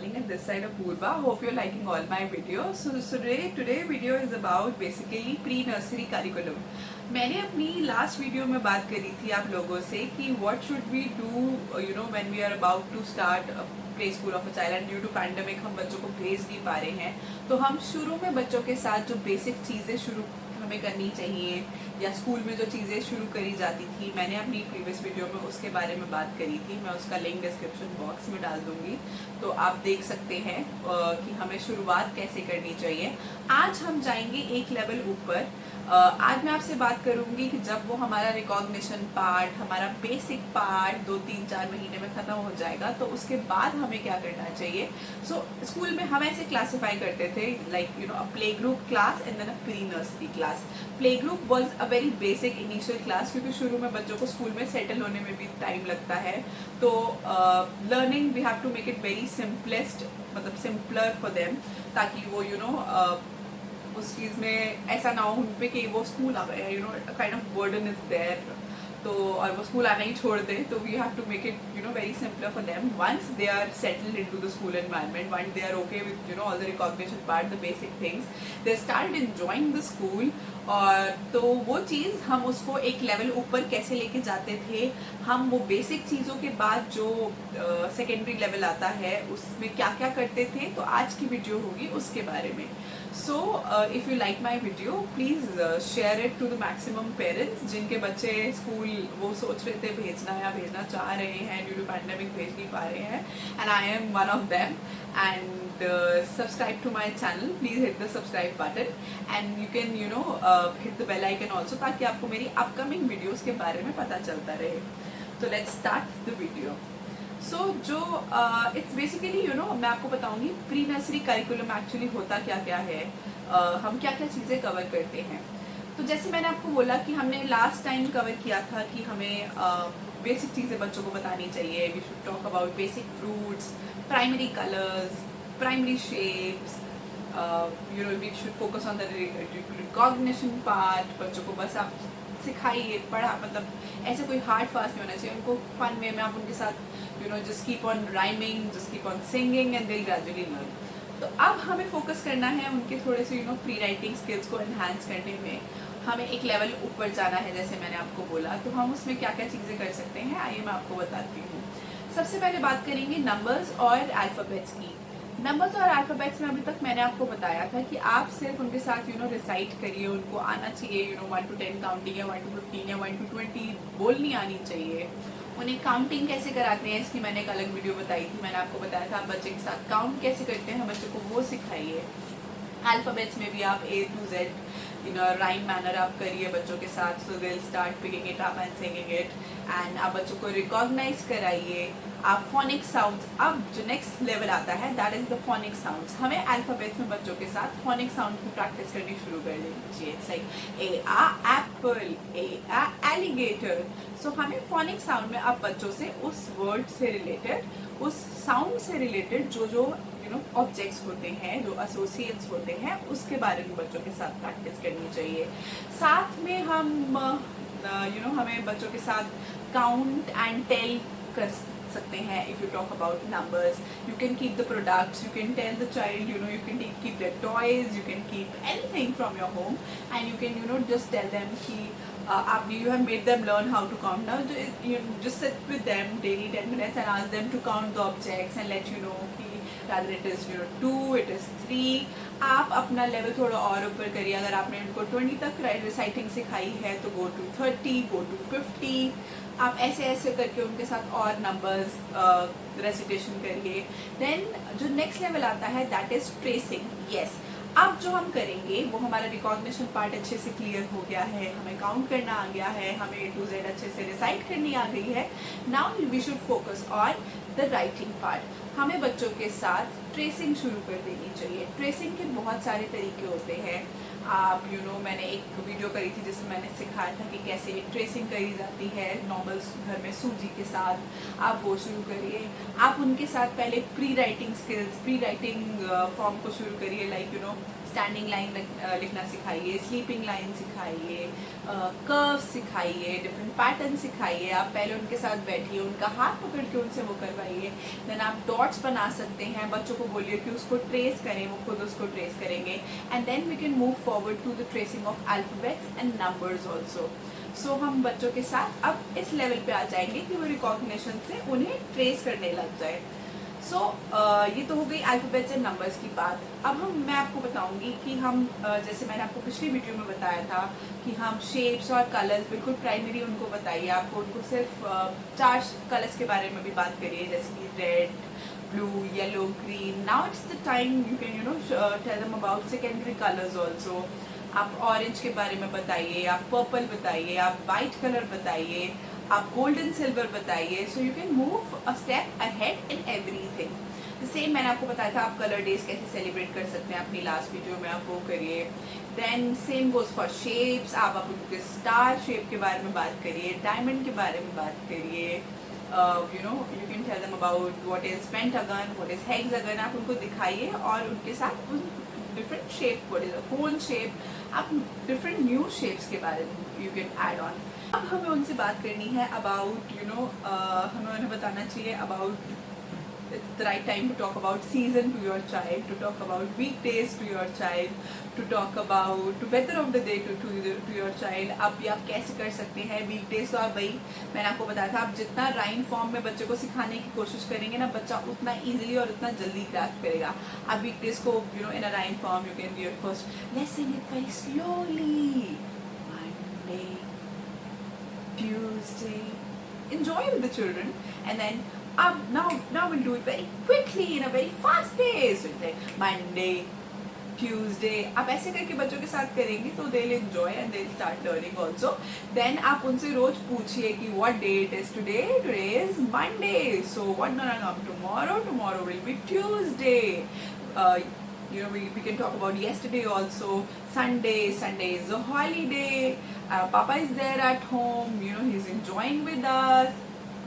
darling, and this side of Purva. Hope you're liking all my videos. So today video is about basically pre-nursery curriculum. मैंने अपनी last video में बात करी थी आप लोगों से कि what should we do when we are about to start a play school of a child and due to pandemic हम बच्चों को भेज नहीं पा रहे हैं, तो हम शुरू में बच्चों के साथ जो बेसिक चीज़ें शुरू हमें करनी चाहिए या स्कूल में जो चीज़ें शुरू करी जाती थी, मैंने अपनी प्रीवियस वीडियो में उसके बारे में बात करी थी। मैं उसका लिंक डिस्क्रिप्शन बॉक्स में डाल दूंगी, तो आप देख सकते हैं कि हमें शुरुआत कैसे करनी चाहिए। आज हम जाएंगे एक लेवल ऊपर। आज मैं आपसे बात करूंगी कि जब वो हमारा रिकॉग्निशन पार्ट, हमारा बेसिक पार्ट 2-3-4 महीने में ख़त्म हो जाएगा, तो उसके बाद हमें क्या करना चाहिए। स्कूल में हम ऐसे क्लासीफाई करते थे like a play group class and then a pre nursery class. Play group was a very basic initial class, क्योंकि शुरू में बच्चों को स्कूल में सेटल होने में भी टाइम लगता है, तो learning we have to make it very simplest, मतलब सिंपलर फॉर देम, ताकि वो उस चीज़ में ऐसा ना हो उन पे कि वो स्कूल आ गया kind of burden is there, तो और वो स्कूल आना ही छोड़ दे। तो we have to make it very simpler for them once they are settled into the school environment, once they are okay with all the recognition part, the basic things, they start enjoying the school. और तो वो चीज़ हम उसको एक level ऊपर कैसे लेके जाते थे, हम वो बेसिक चीज़ों के बाद जो सेकेंडरी लेवल आता है उसमें क्या क्या करते थे, तो आज की वीडियो होगी उसके बारे में। So if you like my video please share it to the maximum parents जिनके बच्चे स्कूल वो सोच रहे थे भेजना या भेजना चाह रहे हैं, ड्यू टू पैंडेमिक भेज नहीं पा रहे हैं, and I am one of them. And subscribe to my channel, please hit the subscribe button and you can hit the bell icon also, ताकि आपको मेरी upcoming videos के बारे में पता चलता रहे। तो let's start the video. So जो it's basically मैं आपको बताऊंगी प्री नर्सरी करिकुलम एक्चुअली होता क्या क्या है, हम क्या क्या चीज़ें कवर करते हैं। तो जैसे मैंने आपको बोला कि हमने लास्ट टाइम कवर किया था कि हमें बेसिक चीज़ें बच्चों को बतानी चाहिए। We should talk about basic fruits, primary colours, primary shapes, we should focus on the recognition part. बच्चों को बस आप सिखाइए, पढ़ा, मतलब ऐसे कोई हार्ड फास्ट नहीं होना चाहिए, उनको फन वे में आप उनके साथ just keep on rhyming, just keep on singing and they will gradually learn. तो अब हमें फोकस करना है उनके थोड़े से प्री राइटिंग स्किल्स को एनहांस करने में, हमें एक लेवल ऊपर जाना है जैसे मैंने आपको बोला। तो हम उसमें क्या क्या चीज़ें कर सकते हैं, आइए मैं आपको बताती हूँ। सबसे पहले बात करेंगे नंबर्स और अल्फ़ाबेट्स की। नंबर्स और अल्फ़ाबेट्स में अभी तक मैंने आपको बताया था कि आप सिर्फ उनके साथ रिसाइट करिए, उनको आना चाहिए 1 to 10 काउंटिंग या 1 to 15 या 1 to 20 बोलनी आनी चाहिए। उन्हें काउंटिंग कैसे कराते हैं इसकी मैंने एक अलग वीडियो बताई थी, मैंने आपको बताया था आप बच्चे के साथ काउंट कैसे करते हैं, बच्चे को वो सिखाइए। अल्फ़ाबेट्स में भी आप A to Z rhyme manner आप करिए बच्चों के साथ, so they will start picking it up and singing it. And आप बच्चों को रिकॉग्नाइज कराइए। आप फोनिक साउंड्स, अब जो नेक्स्ट लेवल आता है that is the phonic sounds. हमें अल्फ़ाबेट्स में बच्चों के साथ फोनिक साउंड की प्रैक्टिस करनी शुरू कर देनी चाहिए। It's like a ah apple, a ah alligator. So हमें फोनिक साउंड में आप बच्चों से उस वर्ड से रिलेटेड, उस साउंड से रिलेटेड जो ऑब्जेक्ट्स होते हैं, जो एसोसिएट्स होते हैं, उसके बारे में बच्चों के साथ प्रैक्टिस करनी चाहिए। साथ में हम हमें बच्चों के साथ काउंट एंड टेल कर सकते हैं। If you talk about numbers, you can keep the products, you can tell the child you can keep their toys, you can keep anything from your home and you can just tell them कि आप you have made them learn how to count. Now you just sit with them daily 10 minutes and ask them to count the objects and let कि rather it is 2, it is 3। आप अपना level थोड़ा और ऊपर करिए। अगर आपने उनको 20 तक रिसाइटिंग सिखाई है तो go to 30, go to 50। आप ऐसे ऐसे करके उनके साथ और नंबर्स रेसिटेशन करिए। देन जो नेक्स्ट लेवल आता है दैट इज ट्रेसिंग। यस, अब जो हम करेंगे वो हमारा रिकॉग्निशन पार्ट अच्छे से क्लियर हो गया है, हमें काउंट करना आ गया है, हमें A to Z अच्छे से रिसाइट करनी आ गई है। Now we should focus on the writing part. हमें बच्चों के साथ ट्रेसिंग शुरू कर देनी चाहिए। ट्रेसिंग के बहुत सारे तरीके होते हैं। आप मैंने एक वीडियो करी थी जिसमें मैंने सिखाया था कि कैसे ट्रेसिंग करी जाती है नॉर्मल घर में सूजी के साथ। आप वो शुरू करिए। आप उनके साथ पहले pre writing skills, pre writing form को शुरू करिए, लाइक स्टैंडिंग लाइन लिखना सिखाइए, स्लीपिंग लाइन सिखाइए, कर्व सिखाइए, डिफरेंट पैटर्न सिखाइए। आप पहले उनके साथ बैठिए, उनका हाथ पकड़ के उनसे वो करवाइए। देन आप डॉट्स बना सकते हैं, बच्चों को बोलिए कि उसको ट्रेस करें, वो खुद उसको ट्रेस करेंगे। And then we can move forward to the tracing of alphabets and numbers also. So हम बच्चों के साथ अब इस लेवल पे आ जाएंगे कि वो रिकॉग्निशन से उन्हें ट्रेस करने लग जाए। सो ये तो हो गई अल्फ़ाबेट्स एंड नंबर्स की बात। अब मैं आपको बताऊंगी कि हम जैसे मैंने आपको पिछली वीडियो में बताया था कि हम शेप्स और कलर्स बिल्कुल प्राइमरी उनको बताइए, आपको उनको सिर्फ 4 कलर्स के बारे में भी बात करिए, जैसे कि red, blue, yellow, green. Now it's the time you can tell them about secondary colours also. आप ऑरेंज के बारे में बताइए, आप पर्पल बताइए, आप वाइट कलर बताइए, आप गोल्डन सिल्वर बताइए। So you can move a step ahead in everything. Same मैंने आपको बताया था आप कलर डेज कैसे सेलिब्रेट कर सकते हैं, अपनी लास्ट वीडियो में आप वो करिए। Then same goes for shapes, आप उनके स्टार शेप के बारे में बात करिए, डायमंड के बारे में बात करिए। You can tell them about what is pentagon, what is hexagon. आप उनको दिखाइए और उनके साथ उन different shape, what is a cone shape, आप डिफरेंट न्यू शेप्स के बारे में यू कैन ऐड ऑन। अब हमें उनसे बात करनी है अबाउट हमें उन्हें बताना चाहिए about it's the right time to talk about season to your child, to talk about weekdays to your child, to talk about weather of the day to your child। अब ये आप कैसे कर सकते हैं वीकडेज? तो आप वही मैंने आपको बताया था, आप जितना राइम फॉर्म में बच्चे को सिखाने की कोशिश करेंगे ना, बच्चा उतना इजीली और उतना जल्दी ग्रैस्प करेगा। आप वीकडेज को in a rhyme form you can do it first, let's sing it very slowly, Monday, Tuesday, enjoy with the children, and then now we'll do it very quickly in a very fast pace. Monday, Tuesday, आप ऐसे करके बच्चों के साथ करेंगे तो they'll enjoy and they'll start learning also. Then आप उनसे रोज पूछिए कि what day it is today? Today is Monday. So what gonna come tomorrow? Tomorrow will be Tuesday. We can talk about yesterday also. Sunday is a holiday. Papa is there at home. He's enjoying with us.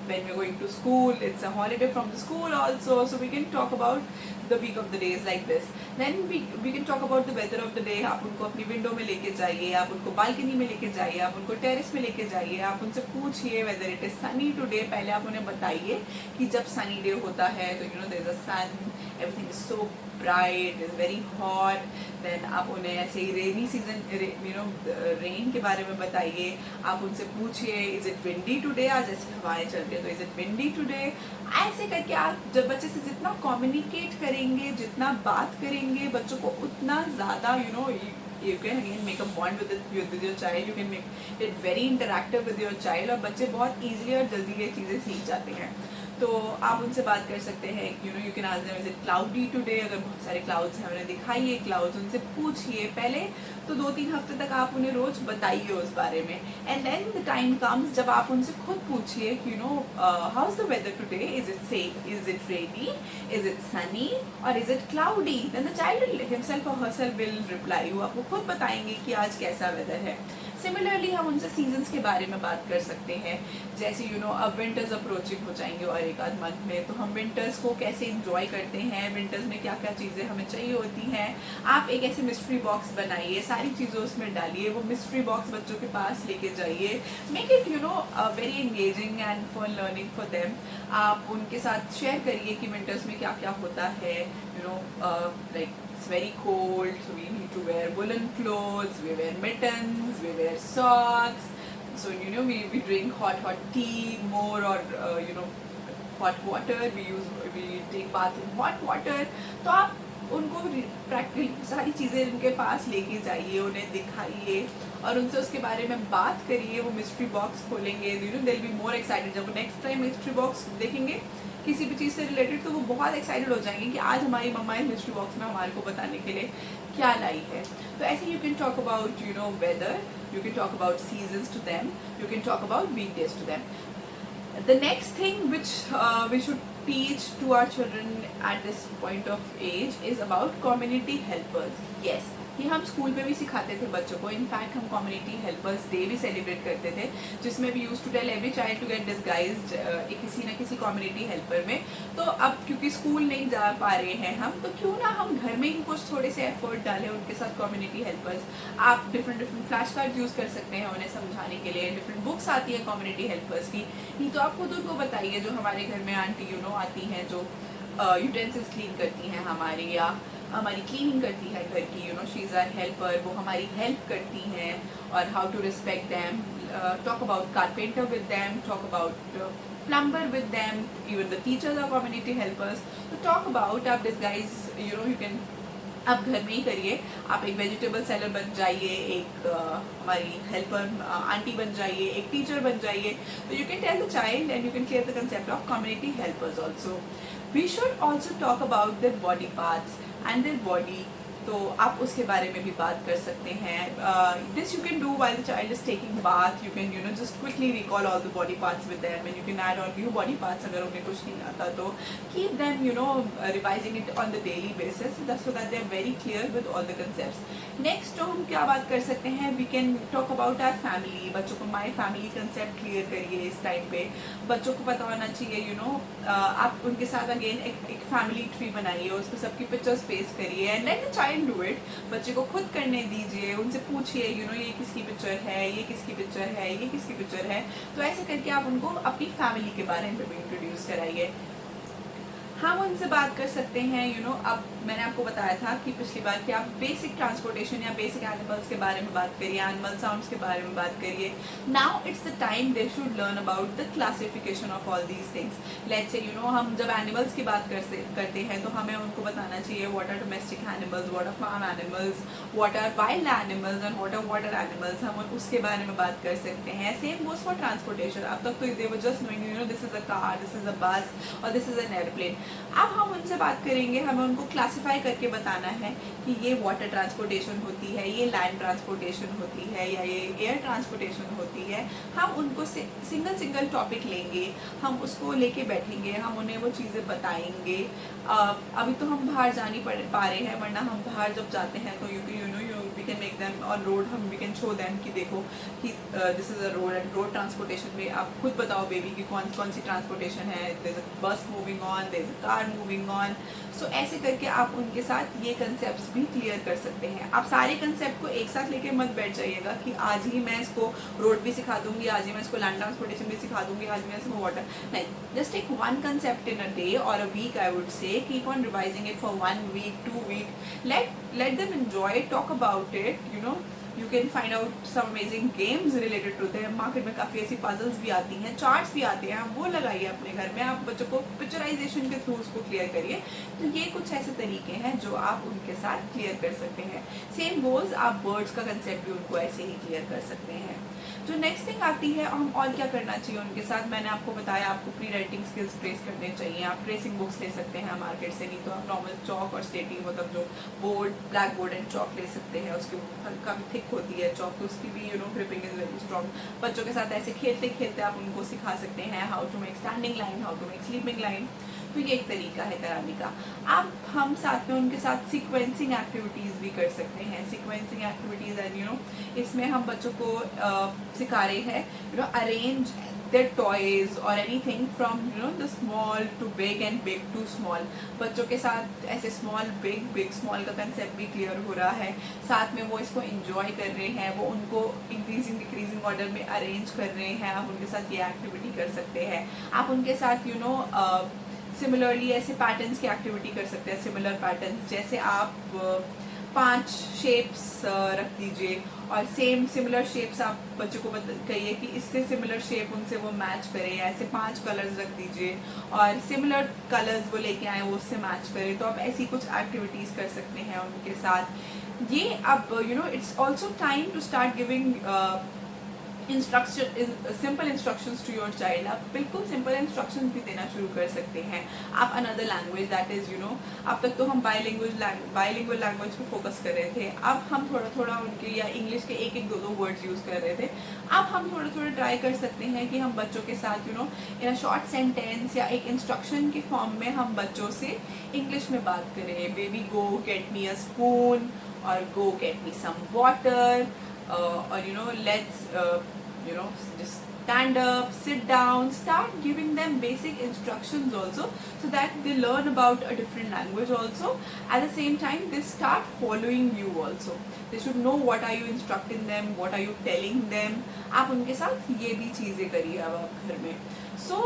When we're going to school, it's a holiday from the school also. So we can talk about the week of the days like this. Then we can talk about the weather of the day. आप उनको अपनी window में लेके जाइए, आप उनको balcony में लेके जाइए, आप उनको टेरेस में लेके जाइए, आप उनसे पूछिए whether it is sunny today। पहले आप उन्हें बताइए कि जब sunny day होता है तो there is a sun, everything is so bright, it's very hot। then आप उन्हें ऐसे ही रेनी सीजन रेन के बारे में बताइए। आप उनसे पूछिए is it windy today, आज ऐसी हवाएं चल रही है तो is it windy today। ऐसे करके आप जब बच्चे से जितना कम्युनिकेट करेंगे, जितना बात करेंगे बच्चों को, उतना ज़्यादा you can again make a bond with your child, you can make it very interactive with your child, और बच्चे बहुत easily और जल्दी ये चीज़ें सीख जाते हैं। तो आप उनसे बात कर सकते हैं, you can ask them is it cloudy today. अगर बहुत सारे क्लाउड्स हैं उन्हें दिखाइए क्लाउड्स, उनसे पूछिए। पहले तो 2-3 हफ्ते तक आप उन्हें रोज बताइए उस बारे में। And then the time comes जब आप उनसे खुद पूछिए कि how is the weather today, is it safe, is it rainy, is it sunny और is it cloudy. Then the child himself और हरसेल्फ विल रिप्लाई, वो आपको खुद बताएंगे कि आज कैसा वेदर है। सिमिलरली हम उनसे सीजन्स के बारे में बात कर सकते हैं, जैसे अब विंटर्स अप्रोचिंग हो जाएंगे और एक आध मंथ में, तो हम विंटर्स को कैसे इंजॉय करते हैं, विंटर्स में क्या क्या चीज़ें हमें चाहिए होती हैं। आप एक ऐसे मिस्ट्री बॉक्स बनाइए, सारी चीज़ें उसमें डालिए, वो मिस्ट्री बॉक्स बच्चों के पास लेके जाइए। Make it very engaging and fun learning for them. आप उनके साथ शेयर करिए कि विंटर्स में क्या क्या होता है। Like it's very cold, so we need to wear woolen clothes, we wear mittens, we wear socks, so we drink hot tea more, or hot water, we take bath in hot water। तो आप उनको practical सारी चीज़ें उनके पास लेके जाइए, उन्हें दिखाइए और उनसे उसके बारे में बात करिए। वो मिस्ट्री बॉक्स खोलेंगे, they'll be more excited। जब वो नेक्स्ट टाइम मिस्ट्री बॉक्स देखेंगे किसी भी चीज़ से रिलेटेड, तो वो बहुत एक्साइटेड हो जाएंगे कि आज हमारी मम्मा इस मिस्ट्री बॉक्स में हमारे को बताने के लिए क्या लाई है। तो ऐसे you can talk about weather, you can talk about seasons to them, you can talk about weekdays to them. The next thing which we should teach to our children at this point of age is about community helpers. Yes, ये हम school में भी सिखाते थे बच्चों को। In fact हम community helpers day भी सेलिब्रेट करते थे, जिसमें भी use to tell every child to get disguised किसी न किसी कम्युनिटी हेल्पर में। तो अब क्योंकि स्कूल नहीं जा पा रहे हैं हम, तो क्यों ना हम घर में ही कुछ थोड़े से एफर्ट डालें उनके साथ। कम्युनिटी हेल्पर्स आप डिफरेंट फ्लैश कार्ड यूज़ कर सकते हैं उन्हें समझाने के लिए। डिफरेंट बुक्स आती है कम्युनिटी हेल्पर्स की, नहीं तो आप खुद उनको बताइए। जो हमारे घर में आंटी आती हैं, जो यूटेंसिल्स क्लीन करती हैं हमारी, या हमारी क्लीनिंग करती है घर की, शी इज़ आवर हेल्पर, वो हमारी हेल्प करती हैं। और how to respect them, talk about carpenter with them, talk about plumber with them, even the teachers are community helpers. तो talk about आप disguise, you can आप घर में ही करिए। आप एक वेजिटेबल सेलर बन जाइए, एक हमारी हेल्पर आंटी बन जाइए, एक टीचर बन जाइए। तो you can tell the child and you can clear the concept of community helpers also. We should also talk about their body parts and their body. तो आप उसके बारे में भी बात कर सकते हैं। This you can do while the child is taking bath. You can just quickly recall all the body parts with them and you can add on new body parts अगर उन्हें कुछ नहीं आता तो। Keep them revising it on the daily basis so that they are very clear with all the concepts. Next तो हम क्या बात कर सकते हैं, we can talk about our family. बच्चों को माई फैमिली कंसेप्ट क्लियर करिए इस टाइम पे। बच्चों को पता होना चाहिए आप उनके साथ अगेन एक फैमिली ट्री बनाइए, उस पर सबकी पिक्चर्स पेस्ट करिए and let the child do it. बच्चे को खुद करने दीजिए, उनसे पूछिए ये किसकी पिक्चर है, ये किसकी पिक्चर है, ये किसकी पिक्चर है। तो ऐसे करके आप उनको अपनी फैमिली के बारे में भी इंट्रोड्यूस कराइए। हम उनसे बात कर सकते हैं अब मैंने आपको बताया था कि पिछली बार कि आप बेसिक ट्रांसपोर्टेशन या बेसिक एनिमल्स के बारे में बात करिए, एनिमल साउंड्स के बारे में बात करिए। Now it's the time they should learn about the classification of all these things. Let's say हम जब एनिमल्स की बात करते हैं तो हमें उनको बताना चाहिए what are domestic animals, what are farm animals, what are wild animals and what are water animals. हम उसके बारे में बात कर सकते हैं। Same goes for transportation. अब तक तो they were just knowing this is a car, this is a bus और दिस इज एन एयरप्लेन। अब हम उनसे बात करेंगे, हमें उनको क्लासिफाई करके बताना है कि ये वाटर ट्रांसपोर्टेशन होती है, ये लैंड ट्रांसपोर्टेशन होती है, या ये एयर ट्रांसपोर्टेशन होती है। हम उनको सिंगल टॉपिक लेंगे, हम उसको लेके बैठेंगे, हम उन्हें वो चीज़ें बताएंगे। अभी तो हम बाहर जा नहीं पा रहे हैं, वरना हम बाहर जब जाते हैं तो we can make them on road, we can show them कि देखो कि this is a road and road transportation में आप खुद बताओ बेबी कि कौन कौन सी ट्रांसपोर्टेशन है। There is a bus moving on, there is a car moving on. So ऐसे करके आप उनके साथ ये कंसेप्ट भी क्लियर कर सकते हैं। आप सारे कंसेप्ट को एक साथ लेके मत बैठ जाइएगा कि आज ही मैं इसको रोड भी सिखा दूंगी, आज ही मैं इसको लैंड ट्रांसपोर्टेशन भी सिखा दूंगी, आज मैं इसको वाटर नहीं। Just take one concept in a day और a week, I would say keep on revising it for 1 week 2 week। let them enjoy, talk about it, you can find out some amazing games related to them। Market में काफ़ी ऐसी puzzles भी आती हैं, charts भी आते हैं, आप वो लगाइए अपने घर में। आप बच्चों को पिक्चराइजेशन के थ्रू उसको क्लियर करिए। तो ये कुछ ऐसे तरीके हैं जो आप उनके साथ क्लियर कर सकते हैं। सेम गोल्स, आप बर्ड्स का कंसेप्ट भी उनको ऐसे ही क्लियर कर सकते हैं। जो नेक्स्ट थिंग आती है, हम और क्या करना चाहिए उनके साथ, मैंने आपको बताया आपको प्री राइटिंग स्किल्स ट्रेस करने चाहिए। आप ट्रेसिंग बुक्स ले सकते हैं मार्केट से, नहीं तो आप नॉर्मल चौक और स्लेटी मतलब जो ब्लैक बोर्ड एंड चौक ले सकते हैं। उसकी काफ़ी थिक होती है चौक, तो उसकी भी ग्रिपिंग इज वेरी स्ट्रॉन्ग। बच्चों के साथ ऐसे खेलते खेलते आप उनको सिखा सकते हैं how to make standing line, how to make sleeping line. तो ये एक तरीका है कराने का। अब हम साथ में उनके साथ सीक्वेंसिंग एक्टिविटीज़ भी कर सकते हैं। सीक्वेंसिंग एक्टिविटीज़ एंड इसमें हम बच्चों को सिखा रहे हैं arrange their toys or anything from the small to big and big to small। बच्चों के साथ ऐसे small big small का कंसेप्ट भी क्लियर हो रहा है। साथ में वो इसको enjoy कर रहे हैं, वो उनको इंक्रीजिंग डिक्रीजिंग ऑर्डर में अरेंज कर रहे हैं। आप उनके साथ ये एक्टिविटी कर सकते हैं। आप उनके साथ सिमिलरली ऐसे पैटर्न्स की एक्टिविटी कर सकते हैं। सिमिलर पैटर्न्स जैसे आप 5 शेप्स रख दीजिए और सेम सिमिलर शेप्स आप बच्चों को कहिए कि इससे सिमिलर शेप उनसे वो मैच करे। ऐसे 5 कलर्स रख दीजिए और सिमिलर कलर्स वो लेके आए वो उससे मैच करे। तो आप ऐसी कुछ एक्टिविटीज़ कर सकते हैं उनके साथ। ये अब it's also time to start giving simple instructions to your child. आप बिल्कुल सिंपल इंस्ट्रक्शंस भी देना शुरू कर सकते हैं। आप अनदर लैंग्वेज दैट इज़ अब तक तो हम बाइलिंगुअल लैंग्वेज पे फोकस कर रहे थे। अब हम थोड़ा उनके या इंग्लिश के एक 2 वर्ड्स यूज़ कर रहे थे। अब हम थोड़ा ट्राई कर सकते हैं कि हम बच्चों के साथ इन अ शॉर्ट सेंटेंस या एक इंस्ट्रक्शन के फॉर्म में हम बच्चों से इंग्लिश में बात करें। Baby go get me a spoon, or go get me some water, or let's just stand up, sit down. Start giving them basic instructions also, so that they learn about a different language also. At the same time, they start following you also. They should know what are you instructing them, what are you telling them. आप उनके साथ ये भी चीज़ें करिए अब आप घर में. सो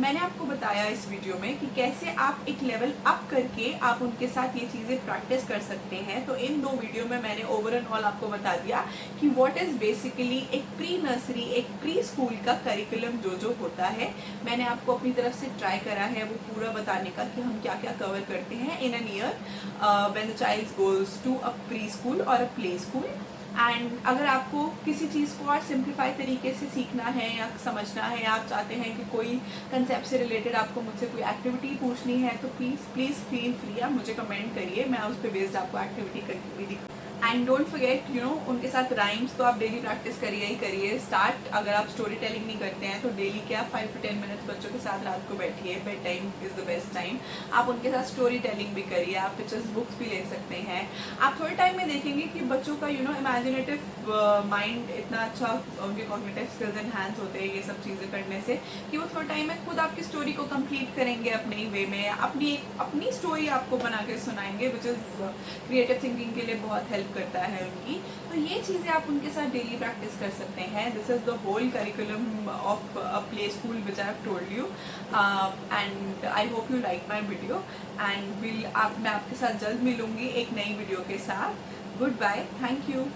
मैंने आपको बताया इस वीडियो में कि कैसे आप एक लेवल अप करके आप उनके साथ ये चीज़ें प्रैक्टिस कर सकते हैं. तो इन 2 वीडियो में मैंने ओवर एंड ऑल आपको बता दिया कि व्हाट इज़ बेसिकली एक प्री नर्सरी, एक प्री स्कूल का करिकुलम जो होता है. मैंने आपको अपनी तरफ से ट्राई करा है वो पूरा बताने का कि हम क्या क्या कवर करते हैं in an year when the child goes to a pre school और अ प्ले स्कूल. एंड अगर आपको किसी चीज़ को और सिंप्लीफाई तरीके से सीखना है या समझना है, या आप चाहते हैं कि कोई कंसेप्ट से रिलेटेड आपको मुझसे कोई एक्टिविटी पूछनी है, तो प्लीज़ फील फ्री, आप मुझे कमेंट करिए, मैं उस पर बेस्ड आपको एक्टिविटी करके भी दिखा. एंड डोंट फॉरगेट उनके साथ राइम्स तो आप डेली प्रैक्टिस करिए ही करिए. स्टार्ट, अगर आप स्टोरी टेलिंग नहीं करते हैं तो डेली क्या 5 to 10 मिनट्स बच्चों के साथ रात को बैठिए. Bed time is the best time. आप उनके साथ स्टोरी टेलिंग भी करिए, आप पिक्चर्स बुक्स भी ले सकते हैं. आप थोड़े टाइम में देखेंगे कि बच्चों का इमेजिनेटिव माइंड इतना अच्छा, उनके कॉग्निटिव स्किल्स एनहांस होते हैं ये सब चीज़ें करने से, कि वो थोड़े टाइम में खुद आपकी स्टोरी को कंप्लीट करेंगे अपने ही वे में. अपनी स्टोरी आपको बना के सुनाएंगे, विच इज़ क्रिएटिव थिंकिंग के लिए बहुत हेल्प करता है उनकी. तो ये चीज़ें आप उनके साथ डेली प्रैक्टिस कर सकते हैं. This is the whole curriculum of a play school which I have told you. And I hope you like my video. And मैं आपके साथ जल्द मिलूंगी एक नई वीडियो के साथ. Good bye, thank you.